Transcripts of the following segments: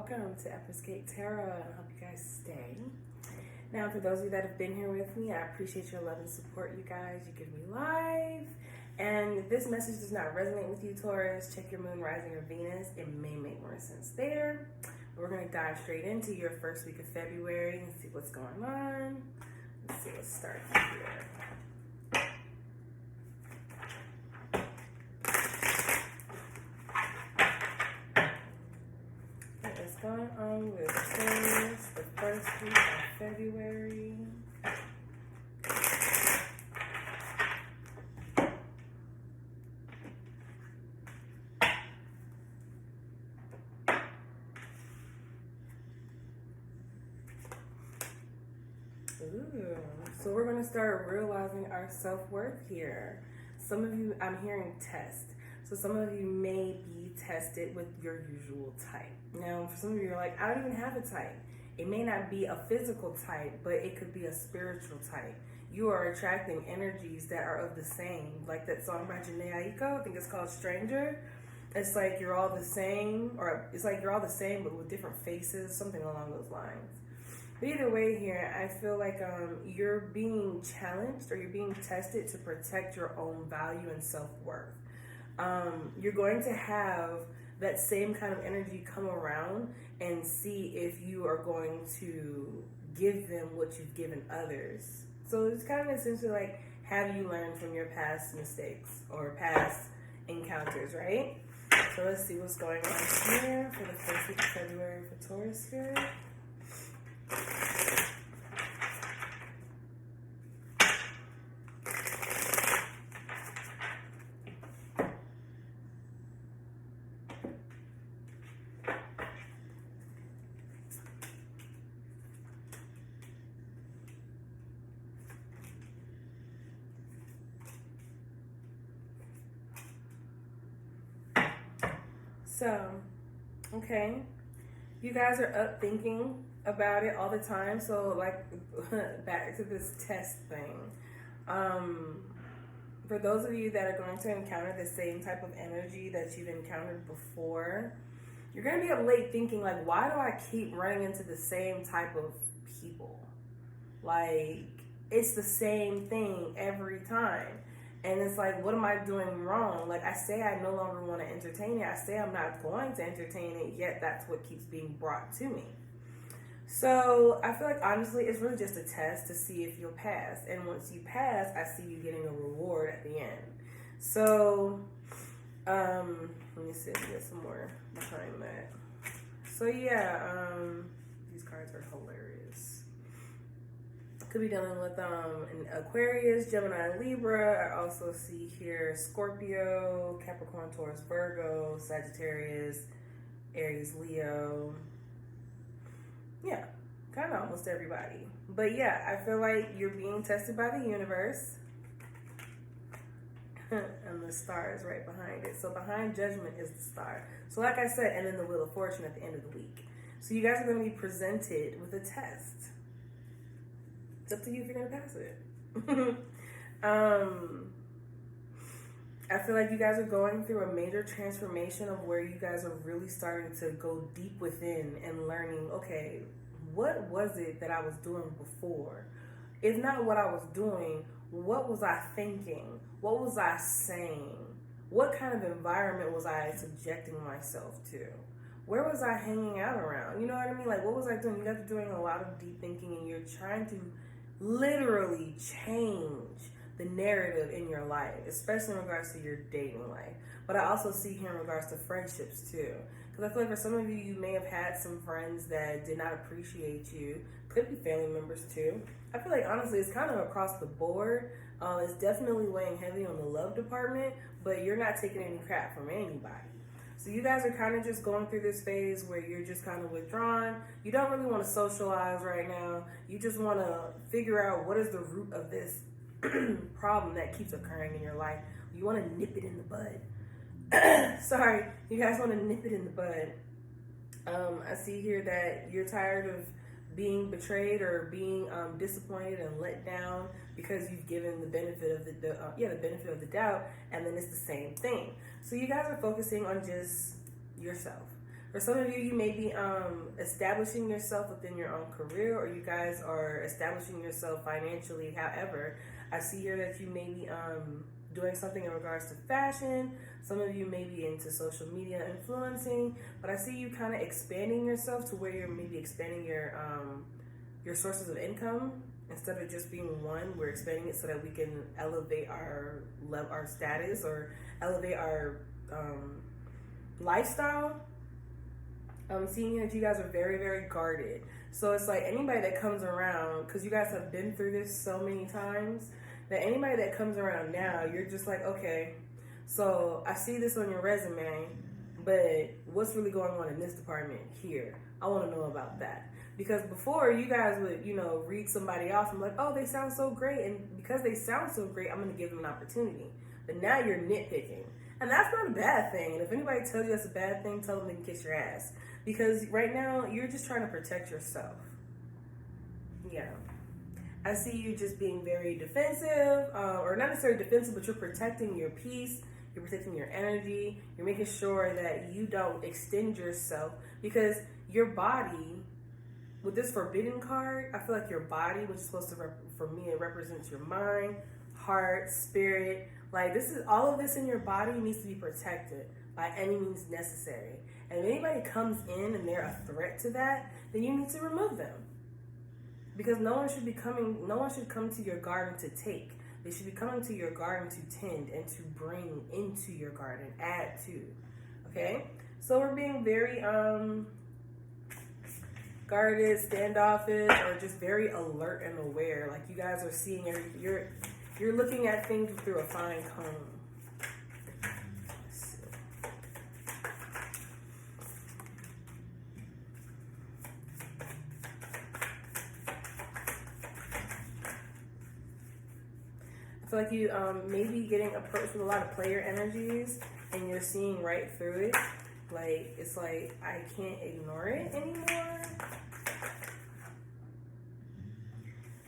welcome to EmpressKateTarot. I hope you guys stay. Now, for those of you that have been here with me, I appreciate your love and support, you guys. You give me life. And if this message does not resonate with you, Taurus, check your moon, rising, or Venus. It may make more sense there. But we're going to dive straight into your first week of February and see what's going on. Let's see what's starting here. What's going on with Taurus the first week of February? Ooh, so we're going to start realizing our self-worth here. Some of you, I'm hearing test. So some of you may be tested with your usual type. Now, for some of you, you're like, I don't even have a type. It may not be a physical type, but it could be a spiritual type. You are attracting energies that are of the same. Like that song by Janae Aiko, I think it's called Stranger. It's like you're all the same, or it's like you're all the same, but with different faces, something along those lines. But either way here, I feel like you're being challenged or you're being tested to protect your own value and self-worth. You're going to have that same kind of energy come around and see if you are going to give them what you've given others. So it's kind of essentially like, have you learned from your past mistakes or past encounters, right? So let's see what's going on here for the first week of February for Taurus Spirit. So, okay, you guys are up thinking about it all the time. So, like, back to this test thing. For those of you that are going to encounter the same type of energy that you've encountered before, you're going to be up late thinking, like, why do I keep running into the same type of people? Like, it's the same thing every time. And it's like, what am I doing wrong? Like, I say I no longer want to entertain it. I say I'm not going to entertain it, yet that's what keeps being brought to me. So I feel like, honestly, it's really just a test to see if you'll pass. And once you pass, I see you getting a reward at the end. So, let me see if we get some more behind that. So, yeah, these cards are hilarious. Could be dealing with an Aquarius, Gemini, and Libra. I also see here Scorpio, Capricorn, Taurus, Virgo, Sagittarius, Aries, Leo. Yeah, kind of almost everybody. But yeah, I feel like you're being tested by the universe. And the star is right behind it. So behind Judgment is the star. So like I said, and then the Wheel of Fortune at the end of the week. So you guys are going to be presented with a test. It's up to you if you're going to pass it. I feel like you guys are going through a major transformation of where you guys are really starting to go deep within and learning, okay, what was it that I was doing before? If not what I was doing, what was I thinking? What was I saying? What kind of environment was I subjecting myself to? Where was I hanging out around? You know what I mean? Like, what was I doing? You guys are doing a lot of deep thinking and you're trying to literally change the narrative in your life, especially in regards to your dating life. But I also see here in regards to friendships too. Because I feel like for some of you, you may have had some friends that did not appreciate you. Could be family members too. I feel like honestly, it's kind of across the board. It's definitely weighing heavy on the love department, but you're not taking any crap from anybody. So you guys are kind of just going through this phase where you're just kind of withdrawn. You don't really want to socialize right now. You just want to figure out what is the root of this problem that keeps occurring in your life. You want to nip it in the bud. Sorry, you guys want to nip it in the bud. I see here that you're tired of being betrayed or being disappointed and let down because you've given the benefit of the benefit of the doubt, and then it's the same thing. So you guys are focusing on just yourself. For some of you, you may be establishing yourself within your own career, or you guys are establishing yourself financially. However, I see here that you may be doing something in regards to fashion. Some of you may be into social media influencing, but I see you kind of expanding yourself to where you're maybe expanding your sources of income. Instead of just being one, we're expanding it so that we can elevate our status or elevate our lifestyle. I'm seeing that you guys are very, very guarded. So it's like anybody that comes around, because you guys have been through this so many times, that anybody that comes around now, you're just like, okay, so I see this on your resume, but what's really going on in this department here? I want to know about that. Because before, you guys would, read somebody else and be like, oh, they sound so great. And because they sound so great, I'm going to give them an opportunity. But now you're nitpicking. And that's not a bad thing. And if anybody tells you that's a bad thing, tell them they can kiss your ass. Because right now, you're just trying to protect yourself. Yeah. I see you just being very defensive, or not necessarily defensive, but you're protecting your peace. You're protecting your energy. You're making sure that you don't extend yourself. Because your body, with this forbidden card, I feel like your body, which is supposed to, for me, it represents your mind, heart, spirit. Like, all of this in your body needs to be protected by any means necessary. And if anybody comes in and they're a threat to that, then you need to remove them. Because no one should come to your garden to take. They should be coming to your garden to tend and to bring into your garden, add to. Okay? So we're being very guarded, standoffish, or just very alert and aware. Like you guys are seeing you're looking at things through a fine comb. I feel like you may be getting approached with a lot of player energies, and you're seeing right through it. Like, it's like, I can't ignore it anymore.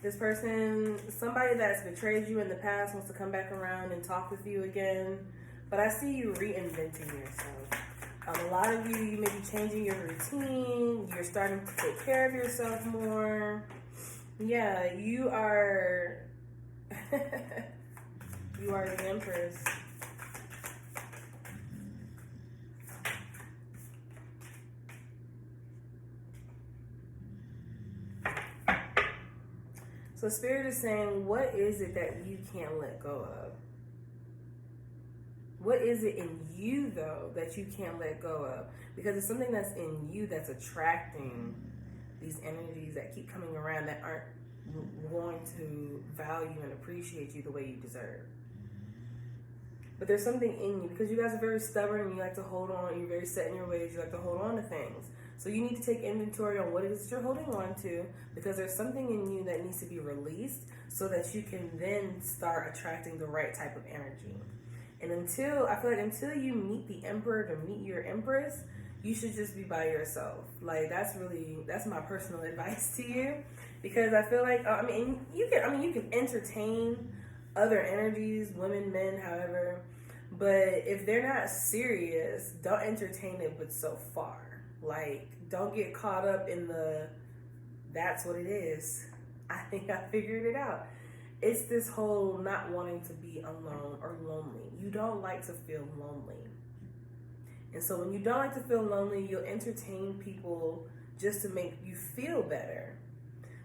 This person, somebody that's betrayed you in the past, wants to come back around and talk with you again. But I see you reinventing yourself. A lot of you may be changing your routine. You're starting to take care of yourself more. Yeah, you are... you are the Empress. So Spirit is saying, what is it that you can't let go of? What is it in you, though, that you can't let go of? Because it's something that's in you that's attracting these energies that keep coming around that aren't going to value and appreciate you the way you deserve. But there's something in you, because you guys are very stubborn and you like to hold on, you're very set in your ways, you like to hold on to things. So you need to take inventory on what it is you're holding on to, because there's something in you that needs to be released so that you can then start attracting the right type of energy. And I feel like until you meet the Emperor to meet your Empress, you should just be by yourself. Like, that's my personal advice to you. Because I feel like, you can entertain other energies, women, men, however, but if they're not serious, don't entertain it but so far. Like, don't get caught up in that's what it is. I think I figured it out. It's this whole not wanting to be alone or lonely. You don't like to feel lonely. And so when you don't like to feel lonely, you'll entertain people just to make you feel better.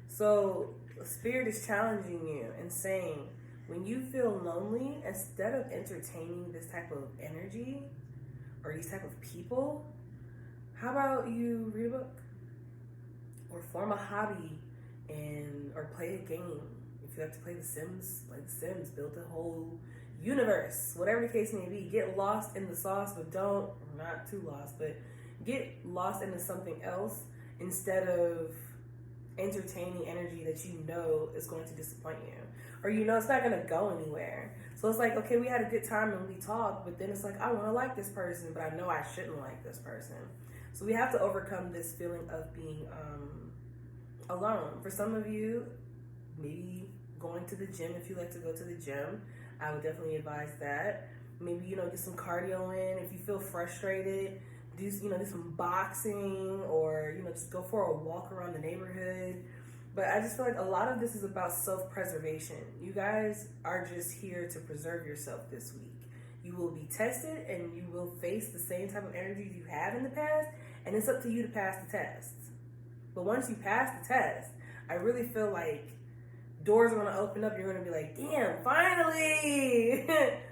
So Spirit is challenging you and saying, when you feel lonely, instead of entertaining this type of energy or these type of people, how about you read a book or form a hobby or play a game? If you like to play The Sims, play The Sims, build a whole universe, whatever the case may be. Get lost in the sauce, but not too lost, but get lost into something else instead of entertaining energy that you know is going to disappoint you, or it's not going to go anywhere. So it's like, okay, we had a good time and we talked, but then it's like, I want to like this person, but I know I shouldn't like this person. So we have to overcome this feeling of being alone. For some of you, maybe going to the gym. If you like to go to the gym, I would definitely advise that. Maybe, get some cardio in. If you feel frustrated, do some boxing, or just go for a walk around the neighborhood. But I just feel like a lot of this is about self-preservation. You guys are just here to preserve yourself this week. You will be tested and you will face the same type of energies you have in the past, and it's up to you to pass the test. But once you pass the test, I really feel like doors are going to open up. You're going to be like, damn, finally,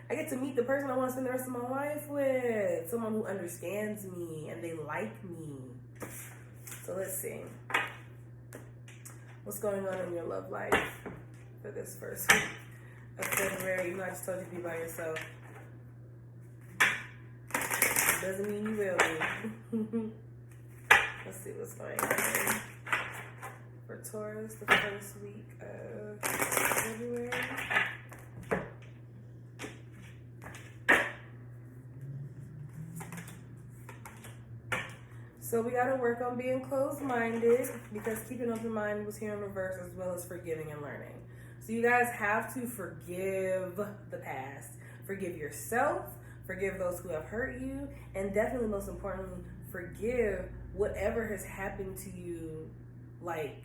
I get to meet the person I want to spend the rest of my life with. Someone who understands me and they like me. So let's see. What's going on in your love life for this first week of February? I just told you to be by yourself. Doesn't mean you will be. Let's see what's going on for Taurus the first week of February. So we got to work on being closed-minded, because keeping open mind was here in reverse, as well as forgiving and learning. So you guys have to forgive the past. Forgive yourself. Forgive those who have hurt you. And definitely, most importantly, forgive whatever has happened to you, like,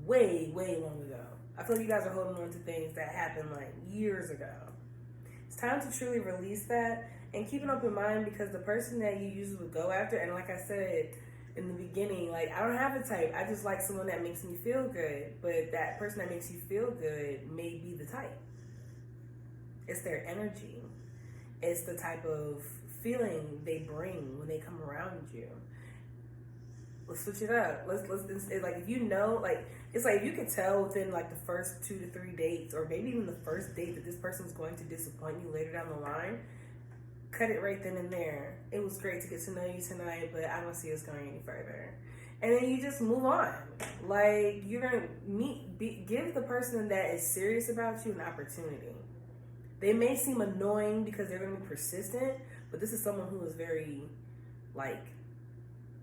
way, way long ago. I feel like you guys are holding on to things that happened, like, years ago. It's time to truly release that. And keep an open mind, because the person that you usually would go after, and like I said in the beginning, like, I don't have a type. I just like someone that makes me feel good. But that person that makes you feel good may be the type. It's their energy. It's the type of feeling they bring when they come around you. Let's switch it up. Let's like, if you know, like, it's like you can tell within like the first 2 to 3 dates, or maybe even the first date, that this person's going to disappoint you later down the line. Cut it right then and there. It was great to get to know you tonight, but I don't see us going any further. And then you just move on. Like, you're gonna give the person that is serious about you an opportunity. They may seem annoying because they're gonna be persistent, but this is someone who is very, like,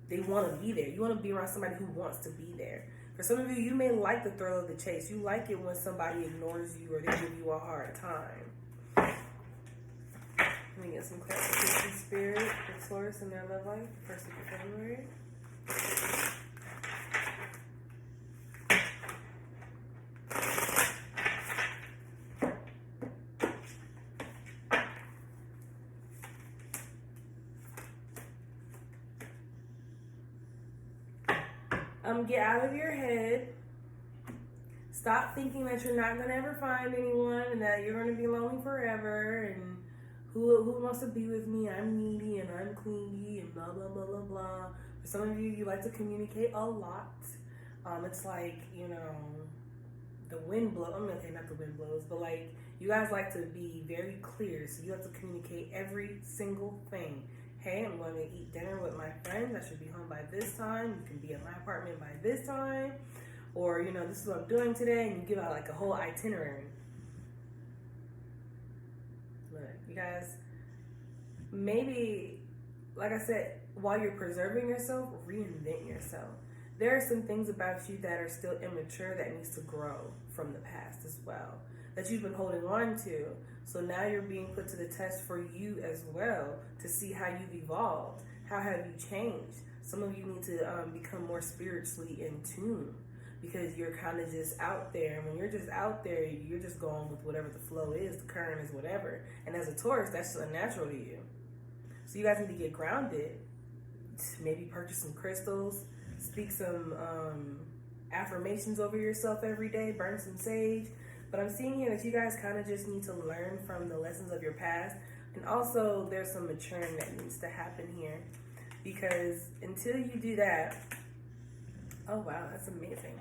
they want to be there. You want to be around somebody who wants to be there. For some of you, you may like the thrill of the chase. You like it when somebody ignores you or they give you a hard time. Let me get some clarification, Spirit, for Taurus in their love life, first week of February. Get out of your head. Stop thinking that you're not going to ever find anyone and that you're going to be lonely forever, and who wants to be with me? I'm needy and I'm clingy and blah, blah, blah, blah, blah. For some of you, you like to communicate a lot. It's like, the wind blows. I'm going to say not the wind blows, but like, you guys like to be very clear. So you have to communicate every single thing. Hey, I'm going to eat dinner with my friends. I should be home by this time. You can be at my apartment by this time. Or, this is what I'm doing today. And you give out like a whole itinerary. Look, you guys, maybe, like I said, while you're preserving yourself, reinvent yourself. There are some things about you that are still immature that needs to grow from the past as well, that you've been holding on to. So now you're being put to the test for you as well, to see how you've evolved. How have you changed? Some of you need to become more spiritually in tune, because you're kind of just out there. And when you're just out there, you're just going with whatever the flow is, the current is whatever. And as a Taurus, that's unnatural to you. So you guys need to get grounded. Maybe purchase some crystals, speak some affirmations over yourself every day, burn some sage. But I'm seeing here that you guys kind of just need to learn from the lessons of your past. And also, there's some maturing that needs to happen here. Because until you do that, oh wow, that's amazing.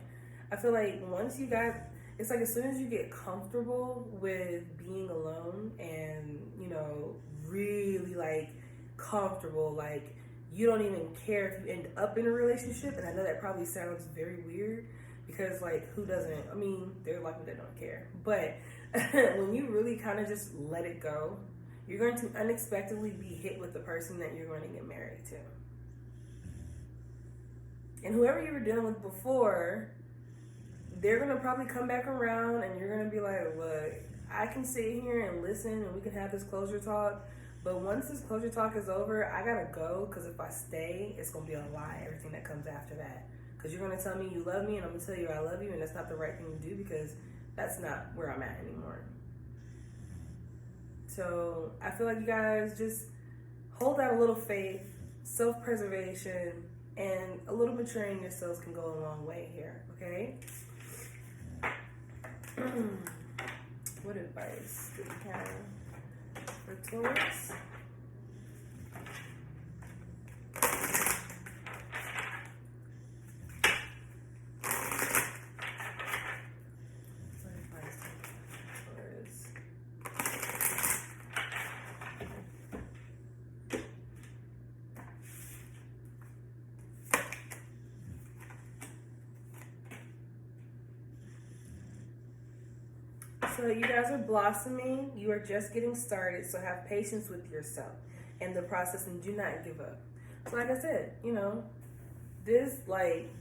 I feel like once you guys, it's like as soon as you get comfortable with being alone and, really like comfortable, like you don't even care if you end up in a relationship. And I know that probably sounds very weird, because, like, who doesn't? I mean, they're like they don't care. But when you really kind of just let it go, you're going to unexpectedly be hit with the person that you're going to get married to. And whoever you were dealing with before, they're going to probably come back around, and you're going to be like, look, I can sit here and listen, and we can have this closure talk, But once this closure talk is over, I gotta go, because if I stay, it's gonna be a lie, everything that comes after that. Because you're gonna tell me you love me, and I'm gonna tell you I love you, and that's not the right thing to do, because that's not where I'm at anymore. So I feel like you guys just hold out a little faith, self-preservation, and a little maturing yourselves can go a long way here, okay? What advice do we have for Taurus? So you guys are blossoming. You are just getting started. So have patience with yourself in the process and do not give up. So like I said, you know, this, like,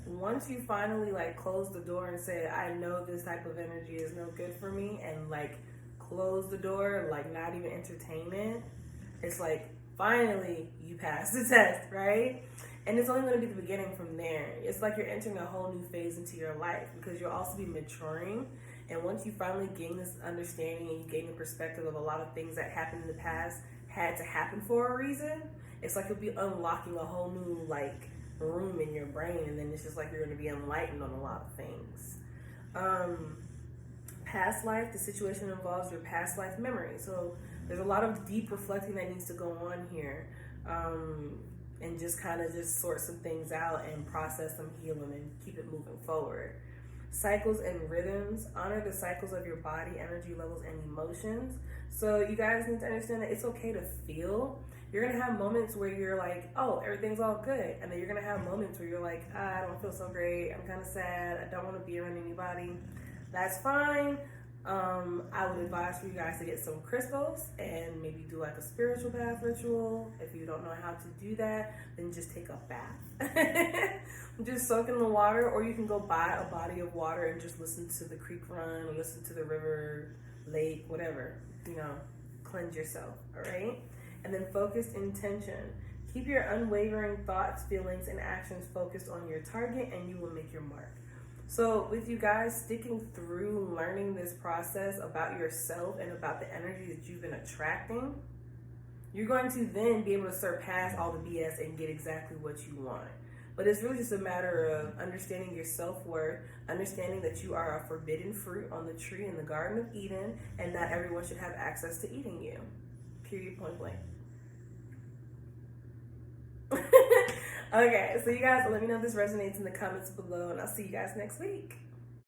once you finally like close the door and say, I know this type of energy is no good for me, and like close the door, like not even entertain it, it's like finally you pass the test, right? And it's only going to be the beginning from there. It's like you're entering a whole new phase into your life, because you'll also be maturing. And once you finally gain this understanding and you gain the perspective of a lot of things that happened in the past had to happen for a reason, it's like you'll be unlocking a whole new like room in your brain, and then it's just like you're going to be enlightened on a lot of things. Past life, the situation involves your past life memory. So there's a lot of deep reflecting that needs to go on here. And just kind of just sort some things out and process them, heal them, and keep it moving forward. Cycles and rhythms. Honor the cycles of your body, energy levels, and emotions. So you guys need to understand that it's okay to feel. You're going to have moments where you're like, oh, everything's all good. And then you're going to have moments where you're like, I don't feel so great. I'm kind of sad. I don't want to be around anybody. That's fine. I would advise for you guys to get some crystals and maybe do like a spiritual bath ritual. If you don't know how to do that, then just take a bath. Just soak in the water, or you can go buy a body of water and just listen to the creek run, or listen to the river, lake, whatever, you know, cleanse yourself, all right? And then focused intention. Keep your unwavering thoughts, feelings, and actions focused on your target, and you will make your mark. So with you guys sticking through learning this process about yourself and about the energy that you've been attracting, you're going to then be able to surpass all the BS and get exactly what you want. But it's really just a matter of understanding your self-worth, understanding that you are a forbidden fruit on the tree in the Garden of Eden, and not everyone should have access to eating you. Period, point blank. Okay, so you guys, let me know if this resonates in the comments below, and I'll see you guys next week.